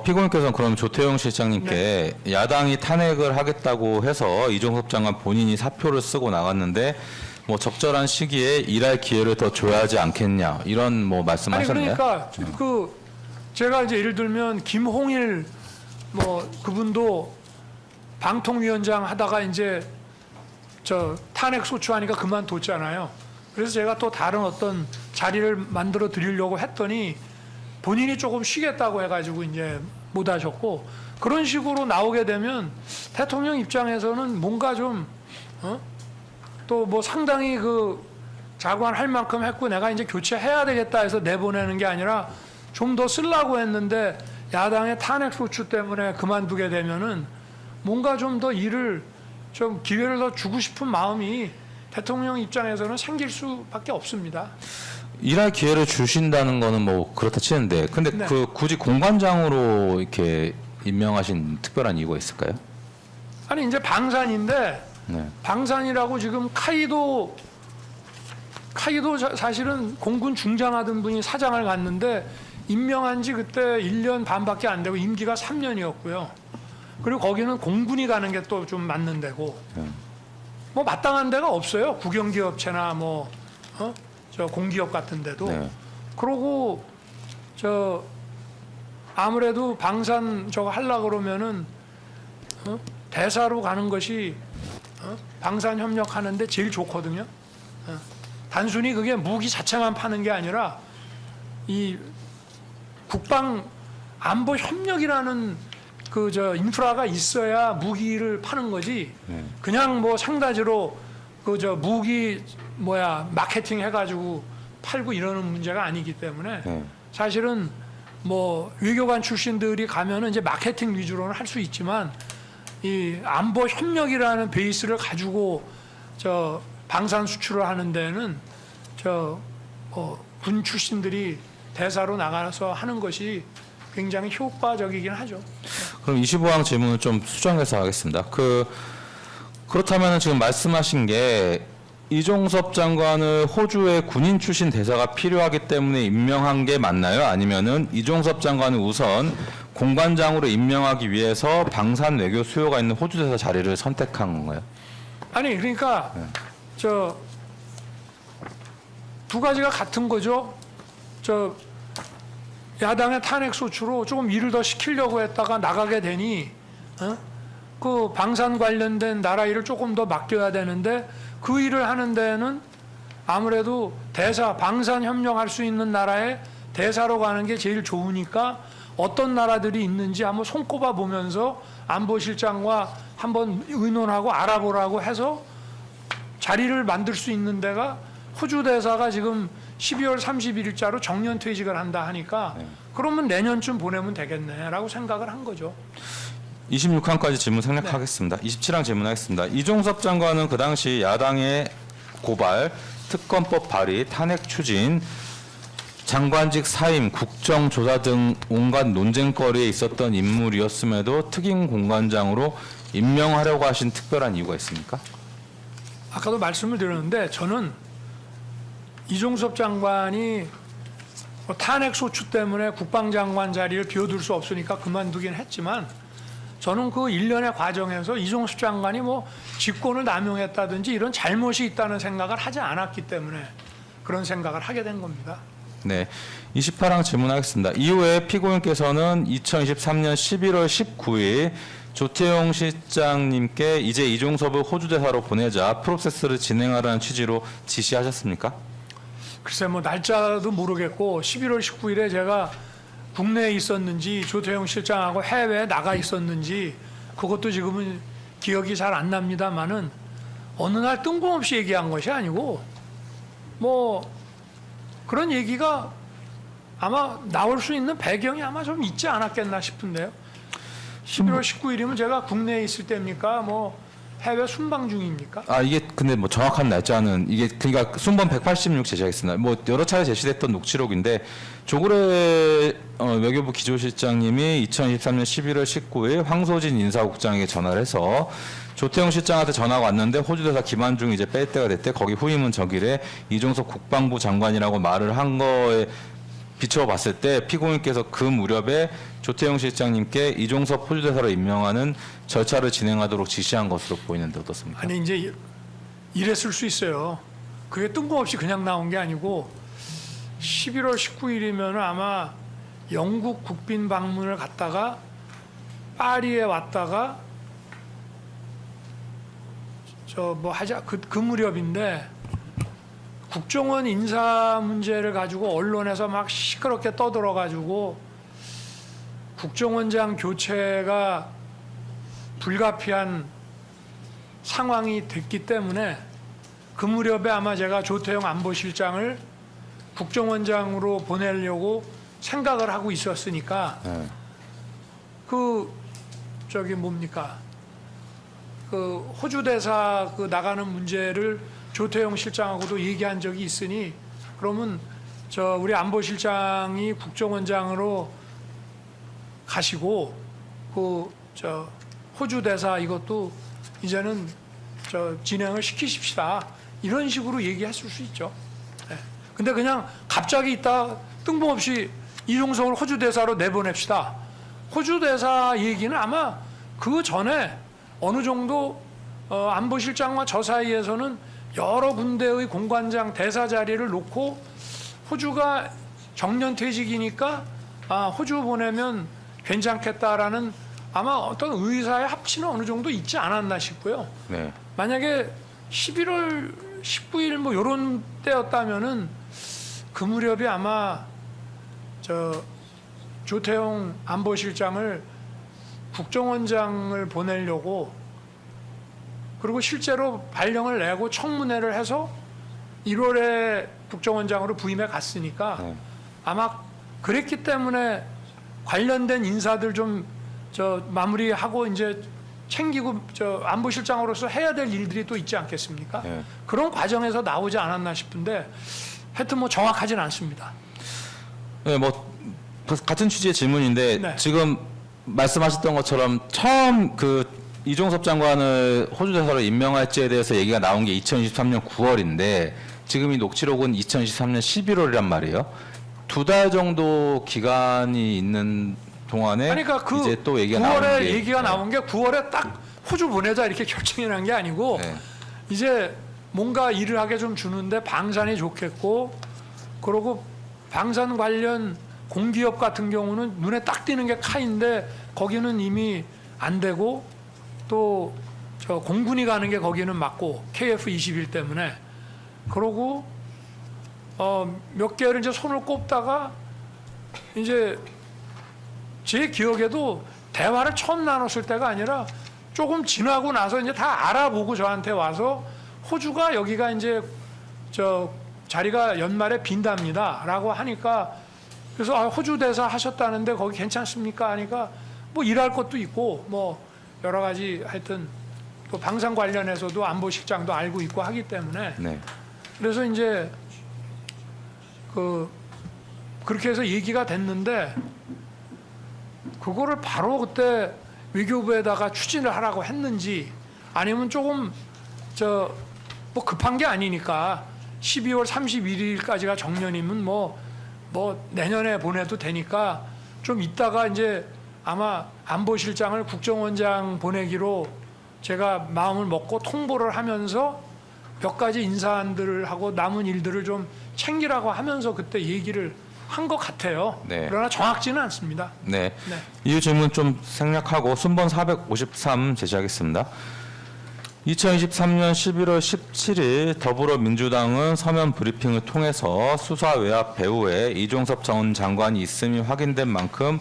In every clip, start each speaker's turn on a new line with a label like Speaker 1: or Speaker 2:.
Speaker 1: 피고인께서는 그럼 조태용 실장님께 야당이 탄핵을 하겠다고 해서 이종섭 장관 본인이 사표를 쓰고 나갔는데 뭐 적절한 시기에 일할 기회를 더 줘야 하지 않겠냐 이런 뭐 말씀하셨나요?
Speaker 2: 아니 그러니까 제가 이제 예를 들면 김홍일 뭐 그분도 방통위원장 하다가 이제 저 탄핵 소추하니까 그만뒀잖아요. 그래서 제가 또 다른 어떤 자리를 만들어 드리려고 했더니 본인이 조금 쉬겠다고 해가지고 이제 못 하셨고, 그런 식으로 나오게 되면 대통령 입장에서는 뭔가 좀 또 뭐 상당히 그 자관 할 만큼 했고 내가 이제 교체해야 되겠다 해서 내보내는 게 아니라 좀 더 쓰려고 했는데 야당의 탄핵 소추 때문에 그만두게 되면은 뭔가 좀 더 일을 좀 기회를 더 주고 싶은 마음이 대통령 입장에서는 생길 수밖에 없습니다.
Speaker 1: 일할 기회를 주신다는 거는 뭐 그렇다 치는데 근데
Speaker 2: 네.
Speaker 1: 굳이 공관장으로 이렇게 임명하신 특별한 이유가 있을까요?
Speaker 2: 아니 이제 방산인데
Speaker 1: 네.
Speaker 2: 방산이라고 지금 카이도 사실은 공군 중장하던 분이 사장을 갔는데 임명한 지 그때 1년 반밖에 안 되고 임기가 3년이었고요. 그리고 거기는 공군이 가는 게 또 좀 맞는 데고 뭐 마땅한 데가 없어요. 국영기업체나 뭐 저 공기업 같은 데도.
Speaker 1: 네.
Speaker 2: 그러고 저 아무래도 방산 저거 하려고 그러면은 대사로 가는 것이 방산 협력하는데 제일 좋거든요. 단순히 그게 무기 자체만 파는 게 아니라 이 국방 안보 협력이라는 그 저 인프라가 있어야 무기를 파는 거지. 그냥 뭐 상다지로 그 저 무기 마케팅 해가지고 팔고 이러는 문제가 아니기 때문에 사실은 뭐 외교관 출신들이 가면은 이제 마케팅 위주로는 할 수 있지만 이 안보 협력이라는 베이스를 가지고 저 방산 수출을 하는 데는 군 출신들이 대사로 나가서 하는 것이 굉장히 효과적이긴 하죠.
Speaker 1: 그럼 25항 질문을 좀 수정해서 하겠습니다. 그렇다면 지금 말씀하신 게 이종섭 장관을 호주의 군인 출신 대사가 필요하기 때문에 임명한 게 맞나요? 아니면은 이종섭 장관을 우선 공관장으로 임명하기 위해서 방산 외교 수요가 있는 호주 대사 자리를 선택한 건가요?
Speaker 2: 아니 그러니까 저 두 가지가 같은 거죠. 저 야당의 탄핵 소추로 조금 일을 더 시키려고 했다가 나가게 되니 그 방산 관련된 나라 일을 조금 더 맡겨야 되는데 그 일을 하는 데는 아무래도 대사 방산 협력할 수 있는 나라에 대사로 가는 게 제일 좋으니까 어떤 나라들이 있는지 한번 손꼽아 보면서 안보실장과 한번 의논하고 알아보라고 해서 자리를 만들 수 있는 데가 호주 대사가 지금 12월 31일자로 정년 퇴직을 한다 하니까 그러면 내년쯤 보내면 되겠네라고 생각을 한 거죠.
Speaker 1: 26항까지 질문 생략하겠습니다. 27항 질문하겠습니다. 이종섭 장관은 그 당시 야당의 고발, 특검법 발의, 탄핵 추진, 장관직 사임, 국정조사 등 온갖 논쟁거리에 있었던 인물이었음에도 특임 공관장으로 임명하려고 하신 특별한 이유가 있습니까?
Speaker 2: 아까도 말씀을 드렸는데 저는 이종섭 장관이 탄핵 소추 때문에 국방장관 자리를 비워둘 수 없으니까 그만두긴 했지만 저는 그 일련의 과정에서 이종섭 장관이 뭐 직권을 남용했다든지 이런 잘못이 있다는 생각을 하지 않았기 때문에 그런 생각을 하게 된 겁니다.
Speaker 1: 네, 28항 질문하겠습니다. 이후에 피고인께서는 2023년 11월 19일 조태용 실장님께 이제 이종섭을 호주 대사로 보내자 프로세스를 진행하라는 취지로 지시하셨습니까?
Speaker 2: 글쎄 뭐 날짜도 모르겠고 11월 19일에 제가 국내에 있었는지 조태용 실장하고 해외에 나가 있었는지 그것도 지금은 기억이 잘 안 납니다만은 어느 날 뜬금없이 얘기한 것이 아니고 뭐 그런 얘기가 아마 나올 수 있는 배경이 아마 좀 있지 않았겠나 싶은데요. 11월 19일이면 제가 국내에 있을 때입니까? 뭐 해외 순방 중입니까?
Speaker 1: 이게 근데 뭐 정확한 날짜는 이게 그러니까 순번 186 제시하겠습니다. 뭐 여러 차례 제시됐던 녹취록인데 조그래 외교부 기조실장님이 2023년 11월 19일 황소진 인사국장에게 전화를 해서 조태용 실장한테 전화가 왔는데 호주 대사 김한중 이제 뺄 때가 됐대. 거기 후임은 저길에 이종섭 국방부 장관이라고 말을 한 거에 비춰봤을 때 피고인께서 그 무렵에 조태용 실장님께 이종섭 호주대사로 임명하는 절차를 진행하도록 지시한 것으로 보이는데 어떻습니까?
Speaker 2: 아니 이제 이랬을 수 있어요. 그게 뜬금없이 그냥 나온 게 아니고 11월 19일이면 아마 영국 국빈 방문을 갔다가 파리에 왔다가 저 뭐 하자 그 무렵인데 국정원 인사 문제를 가지고 언론에서 막 시끄럽게 떠들어 가지고 국정원장 교체가 불가피한 상황이 됐기 때문에 그 무렵에 아마 제가 조태용 안보실장을 국정원장으로 보내려고 생각을 하고 있었으니까
Speaker 1: 네.
Speaker 2: 그 저기 뭡니까 그 호주 대사 그 나가는 문제를 조태용 실장하고도 얘기한 적이 있으니 그러면 저 우리 안보실장이 국정원장으로 가시고 그 저 호주 대사 이것도 이제는 저 진행을 시키십시다 이런 식으로 얘기했을 수 있죠. 네. 근데 그냥 갑자기 있다 뜬금없이 이종석을 호주 대사로 내보냅시다. 호주 대사 얘기는 아마 그 전에 어느 정도 안보실장과 저 사이에서는 여러 군데의 공관장 대사 자리를 놓고 호주가 정년퇴직이니까 호주 보내면 괜찮겠다라는 아마 어떤 의사의 합치는 어느 정도 있지 않았나 싶고요.
Speaker 1: 네.
Speaker 2: 만약에 11월 19일 뭐 이런 때였다면은 그 무렵이 아마 저 조태용 안보실장을 국정원장을 보내려고 그리고 실제로 발령을 내고 청문회를 해서 1월에 국정원장으로 부임해 갔으니까
Speaker 1: 네.
Speaker 2: 아마 그랬기 때문에 관련된 인사들 좀 저 마무리하고 이제 챙기고 저 안보실장으로서 해야 될 일들이 또 있지 않겠습니까?
Speaker 1: 네.
Speaker 2: 그런 과정에서 나오지 않았나 싶은데 하여튼 뭐 정확하진 않습니다.
Speaker 1: 네, 뭐 같은 취지의 질문인데
Speaker 2: 네.
Speaker 1: 지금 말씀하셨던 것처럼 처음 그 이종섭 장관을 호주 대사로 임명할지에 대해서 얘기가 나온 게 2023년 9월인데 지금 이 녹취록은 2023년 11월이란 말이에요. 2달 정도 기간이 있는 동안에
Speaker 2: 그러니까 그
Speaker 1: 이제 또 얘기가
Speaker 2: 9월에
Speaker 1: 나온 게
Speaker 2: 얘기가 나온 게 9월에 딱 호주 보내자 이렇게 결정이 난 게 아니고
Speaker 1: 네.
Speaker 2: 이제 뭔가 일을 하게 좀 주는데 방산이 좋겠고 그리고 방산 관련 공기업 같은 경우는 눈에 딱 띄는 게 카인데 거기는 이미 안 되고 또 저 공군이 가는 게 거기는 맞고 KF-21 때문에 그러고 몇 개를 이제 손을 꼽다가 이제 제 기억에도 대화를 처음 나눴을 때가 아니라 조금 지나고 나서 이제 다 알아보고 저한테 와서 호주가 여기가 이제 저 자리가 연말에 빈답니다라고 하니까 그래서 호주 대사 하셨다는데 거기 괜찮습니까? 하니까 뭐 일할 것도 있고 뭐 여러 가지 하여튼 또 방산 관련해서도 안보실장도 알고 있고 하기 때문에
Speaker 1: 네.
Speaker 2: 그래서 이제 그렇게 해서 얘기가 됐는데 그거를 바로 그때 외교부에다가 추진을 하라고 했는지 아니면 조금 뭐 급한 게 아니니까 12월 31일까지가 정년이면 뭐 내년에 보내도 되니까 좀 있다가 이제 아마 안보실장을 국정원장 보내기로 제가 마음을 먹고 통보를 하면서 몇 가지 인사안들을 하고 남은 일들을 좀 챙기라고 하면서 그때 얘기를 한 것 같아요.
Speaker 1: 네.
Speaker 2: 그러나 정확지는 않습니다.
Speaker 1: 네.
Speaker 2: 네.
Speaker 1: 이후 질문 좀 생략하고 순번 453 제시하겠습니다. 2023년 11월 17일 더불어민주당은 서면 브리핑을 통해서 수사 외압 배후에 이종섭 전 장관이 있음이 확인된 만큼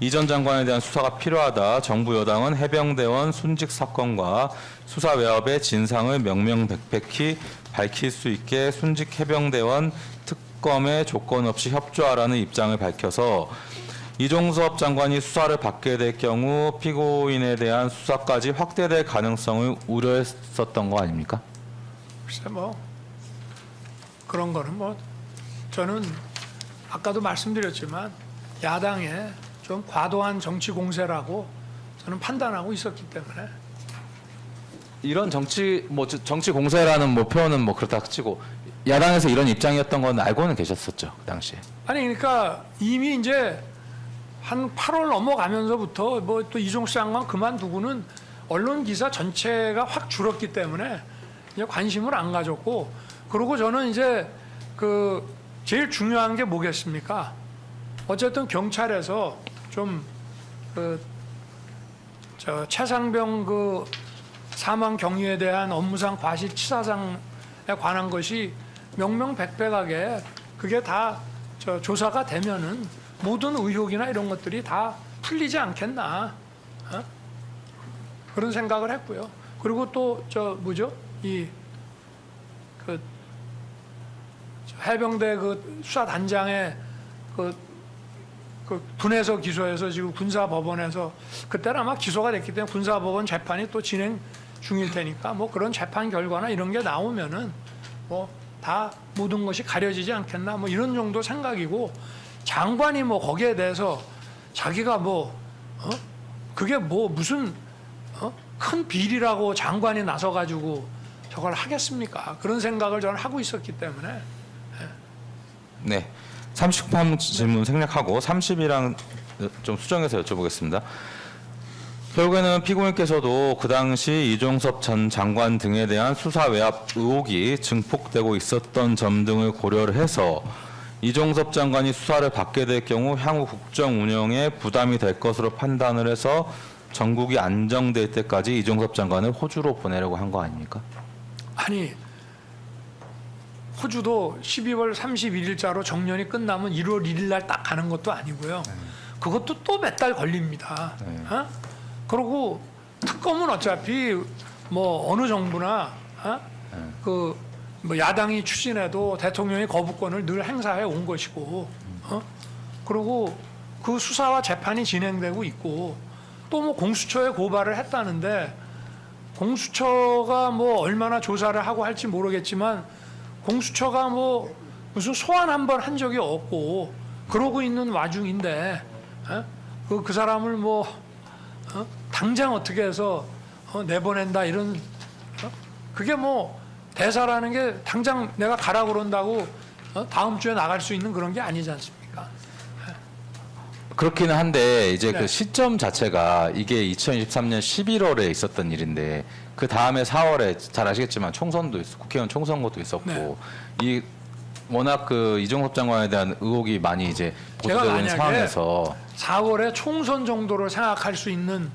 Speaker 1: 이 전 장관에 대한 수사가 필요하다. 정부 여당은 해병대원 순직 사건과 수사 외압의 진상을 명명백백히 밝힐 수 있게 순직 해병대원 특검에 조건 없이 협조하라는 입장을 밝혀서 이종섭 장관이 수사를 받게 될 경우 피고인에 대한 수사까지 확대될 가능성을 우려했었던 거 아닙니까?
Speaker 2: 글쎄 뭐 그런 거는 뭐 저는 아까도 말씀드렸지만 야당에 좀 과도한 정치 공세라고 저는 판단하고 있었기 때문에
Speaker 1: 이런 정치 공세라는 뭐 표현은 뭐 그렇다 치고 야당에서 이런 입장이었던 건 알고는 계셨었죠, 그 당시에.
Speaker 2: 아니 그러니까 이미 이제 한 8월 넘어가면서부터 뭐 또 이종수 장관 그만두고는 언론 기사 전체가 확 줄었기 때문에 이제 관심을 안 가졌고, 그리고 저는 이제 그 제일 중요한 게 뭐겠습니까? 어쨌든 경찰에서 좀 그 저 최상병 그 사망 경위에 대한 업무상 과실치사상에 관한 것이 명명백백하게 그게 다 저 조사가 되면은 모든 의혹이나 이런 것들이 다 풀리지 않겠나, 어? 그런 생각을 했고요. 그리고 또 저 뭐죠, 이 그 해병대 그 수사단장의 그 군에서 기소해서 지금 군사법원에서 그때는 아마 기소가 됐기 때문에 군사법원 재판이 또 진행 중일 테니까 뭐 그런 재판 결과나 이런 게 나오면은 뭐 다 모든 것이 가려지지 않겠나, 뭐 이런 정도 생각이고, 장관이 뭐 거기에 대해서 자기가 뭐 그게 뭐 무슨 큰 비리라고 장관이 나서 가지고 저걸 하겠습니까? 그런 생각을 저는 하고 있었기 때문에.
Speaker 1: 네. 30번 질문 생략하고 30이랑 좀 수정해서 여쭤보겠습니다. 결국에는 피고인께서도 그 당시 이종섭 전 장관 등에 대한 수사 외압 의혹이 증폭되고 있었던 점 등을 고려를 해서 이종섭 장관이 수사를 받게 될 경우 향후 국정 운영에 부담이 될 것으로 판단을 해서 전국이 안정될 때까지 이종섭 장관을 호주로 보내려고 한 거 아닙니까?
Speaker 2: 아니, 호주도 12월 31일자로 정년이 끝나면 1월 1일 날 딱 가는 것도 아니고요. 그것도 또 몇 달 걸립니다. 어? 그리고 특검은 어차피 뭐 어느 정부나 그 뭐 야당이 추진해도 대통령이 거부권을 늘 행사해 온 것이고, 그리고 그 수사와 재판이 진행되고 있고, 또 뭐 공수처에 고발을 했다는데 공수처가 뭐 얼마나 조사를 하고 할지 모르겠지만 공수처가 뭐 무슨 소환 한 번 한 적이 없고 그러고 있는 와중인데 그 사람을 뭐 당장 어떻게 해서 내보낸다 이런 그게 뭐 대사라는 게 당장 내가 가라 그런다고 다음 주에 나갈 수 있는 그런 게 아니지 않습니까?
Speaker 1: 그렇기는 한데 이제
Speaker 2: 네.
Speaker 1: 그 시점 자체가 이게 2023년 11월에 있었던 일인데 그 다음에 4월에 잘 아시겠지만 총선도 있었고 국회의원 총선거도 있었고
Speaker 2: 네.
Speaker 1: 이 워낙 그 이종섭 장관에 대한 의혹이 많이 이제
Speaker 2: 제가
Speaker 1: 보도되는
Speaker 2: 만약에
Speaker 1: 상황에서
Speaker 2: 4월에 총선 정도를 생각할 수 있는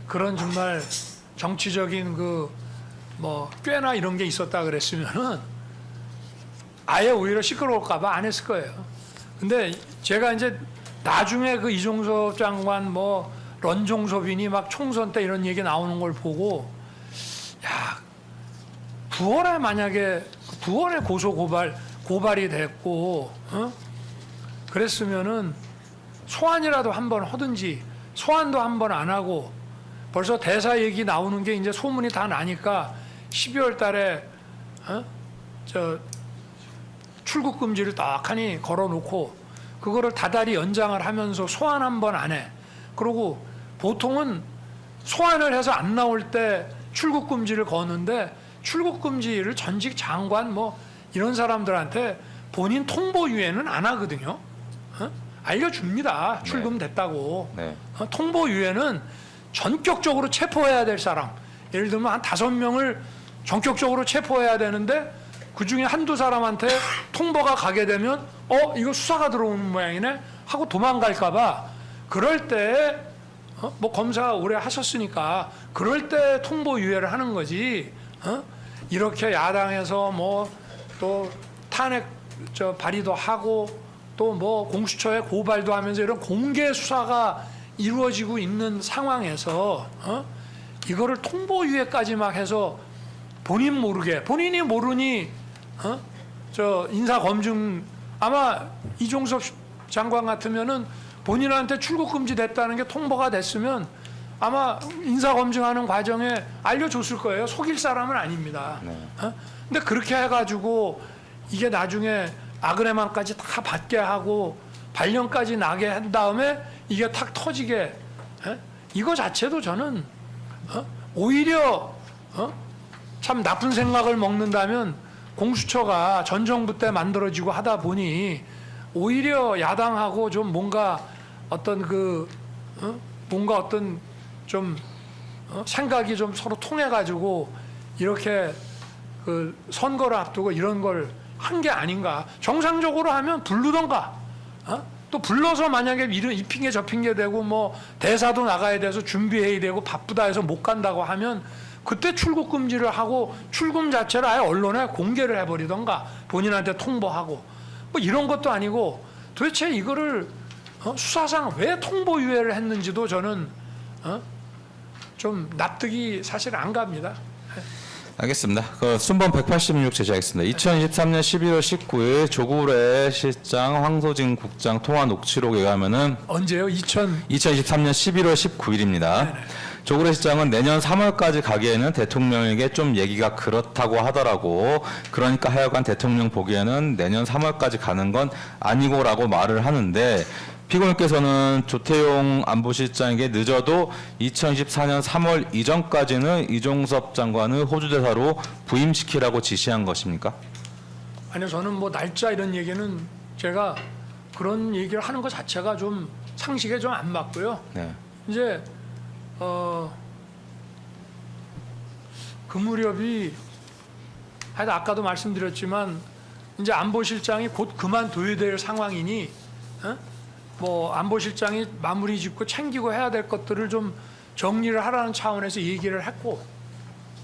Speaker 2: 그런 정말 정치적인 그 뭐 꽤나 이런 게 있었다 그랬으면은 아예 오히려 시끄러울까봐 안 했을 거예요. 근데 제가 이제 나중에 그 이종섭 장관 뭐 런종섭이니 막 총선 때 이런 얘기 나오는 걸 보고 야 9월에 만약에 9월에 고발이 됐고 그랬으면은 소환이라도 한번 하든지 소환도 한번 안 하고 벌써 대사 얘기 나오는 게 이제 소문이 다 나니까 12월 달에 저 출국 금지를 딱하니 걸어놓고 그거를 다달이 연장을 하면서 소환 한번 안 해. 그리고 보통은 소환을 해서 안 나올 때 출국 금지를 거는데 출국 금지를 전직 장관 뭐 이런 사람들한테 본인 통보 유예는 안 하거든요. 알려줍니다. 출금됐다고.
Speaker 1: 네.
Speaker 2: 통보 유예는 전격적으로 체포해야 될 사람. 예를 들면 한 5명을 전격적으로 체포해야 되는데 그중에 한두 사람한테 통보가 가게 되면 이거 수사가 들어오는 모양이네 하고 도망갈까 봐 그럴 때 뭐 검사 오래 하셨으니까 그럴 때 통보 유예를 하는 거지. 이렇게 야당에서 뭐 또 탄핵 발의도 하고 또 뭐 공수처에 고발도 하면서 이런 공개 수사가 이루어지고 있는 상황에서 이거를 통보 유예까지 막 해서 본인이 모르니 저 인사 검증 아마 이종섭 장관 같으면은 본인한테 출국 금지 됐다는 게 통보가 됐으면 아마 인사 검증하는 과정에 알려줬을 거예요. 속일 사람은 아닙니다.
Speaker 1: 네.
Speaker 2: 근데 그렇게 해가지고 이게 나중에 아그레만까지 다 받게 하고 발령까지 나게 한 다음에 이게 탁 터지게 이거 자체도 저는 오히려 참 나쁜 생각을 먹는다면 공수처가 전 정부 때 만들어지고 하다 보니 오히려 야당하고 좀 뭔가 어떤 뭔가 어떤 좀 생각이 좀 서로 통해가지고 이렇게 그 선거를 앞두고 이런 걸 한 게 아닌가. 정상적으로 하면 부르던가. 또 불러서 만약에 이 핑계 저 핑계 대고 뭐 대사도 나가야 돼서 준비해야 되고 바쁘다 해서 못 간다고 하면 그때 출국 금지를 하고 출금 자체를 아예 언론에 공개를 해버리던가 본인한테 통보하고 뭐 이런 것도 아니고 도대체 이거를 수사상 왜 통보 유예를 했는지도 저는 좀 납득이 사실 안 갑니다.
Speaker 1: 알겠습니다. 그 순번 186 제시하겠습니다. 2023년 11월 19일 조구래 실장 황소진 국장 통화 녹취록에 의하면은
Speaker 2: 언제요?
Speaker 1: 2023년 11월 19일입니다. 조구래 실장은 내년 3월까지 가기에는 대통령에게 좀 얘기가 그렇다고 하더라고. 그러니까 하여간 대통령 보기에는 내년 3월까지 가는 건 아니고라고 말을 하는데 피고인께서는 조태용 안보실장에게 늦어도 2024년 3월 이전까지는 이종섭 장관을 호주 대사로 부임시키라고 지시한 것입니까?
Speaker 2: 아니요, 저는 뭐 날짜 이런 얘기는 제가 그런 얘기를 하는 것 자체가 좀 상식에 좀 안 맞고요.
Speaker 1: 네.
Speaker 2: 이제 그 무렵이 하여튼 아까도 말씀드렸지만 이제 안보실장이 곧 그만둬야 될 상황이니 뭐 안보실장이 마무리 짓고 챙기고 해야 될 것들을 좀 정리를 하라는 차원에서 얘기를 했고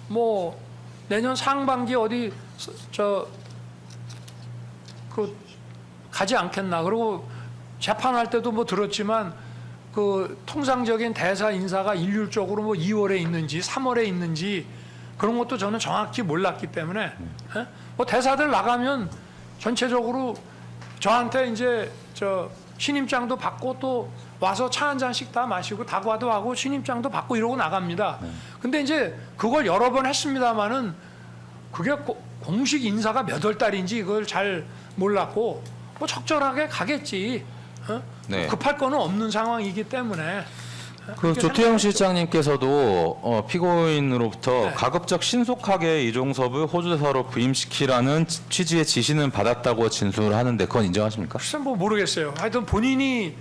Speaker 2: 뭐 내년 상반기 어디 가지 않겠나. 그리고 재판할 때도 뭐 들었지만 그 통상적인 대사 인사가 일률적으로 뭐 2월에 있는지 3월에 있는지 그런 것도 저는 정확히 몰랐기 때문에 뭐 대사들 나가면 전체적으로 저한테 이제 신임장도 받고 또 와서 차 한 잔씩 다 마시고 다과도 하고 신임장도 받고 이러고 나갑니다. 근데 이제 그걸 여러 번 했습니다마는 그게 공식 인사가 몇 월 달인지 이걸 잘 몰랐고 뭐 적절하게 가겠지.
Speaker 1: 네.
Speaker 2: 급할 거는 없는 상황이기 때문에.
Speaker 1: 그 조태용 실장님께서도 피고인으로부터
Speaker 2: 네.
Speaker 1: 가급적 신속하게 이종섭을 호주 대사로 부임시키라는 취지의 지시는 받았다고 진술을 하는데 그건 인정하십니까?
Speaker 2: 글쎄 뭐 모르겠어요. 하여튼 본인이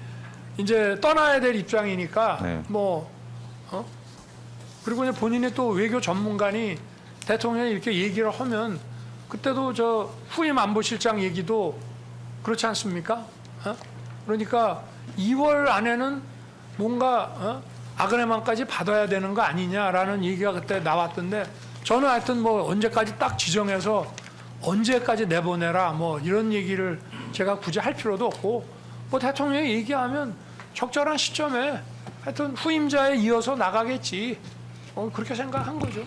Speaker 2: 이제 떠나야 될 입장이니까
Speaker 1: 네.
Speaker 2: 그리고 이제 본인이 또 외교 전문가니 대통령이 이렇게 얘기를 하면 그때도 저 후임 안보실장 얘기도 그렇지 않습니까? 그러니까 2월 안에는 뭔가 아그네만까지 받아야 되는 거 아니냐라는 얘기가 그때 나왔던데 저는 하여튼 뭐 언제까지 딱 지정해서 언제까지 내보내라 뭐 이런 얘기를 제가 굳이 할 필요도 없고 뭐 대통령이 얘기하면 적절한 시점에 하여튼 후임자에 이어서 나가겠지 그렇게 생각한 거죠.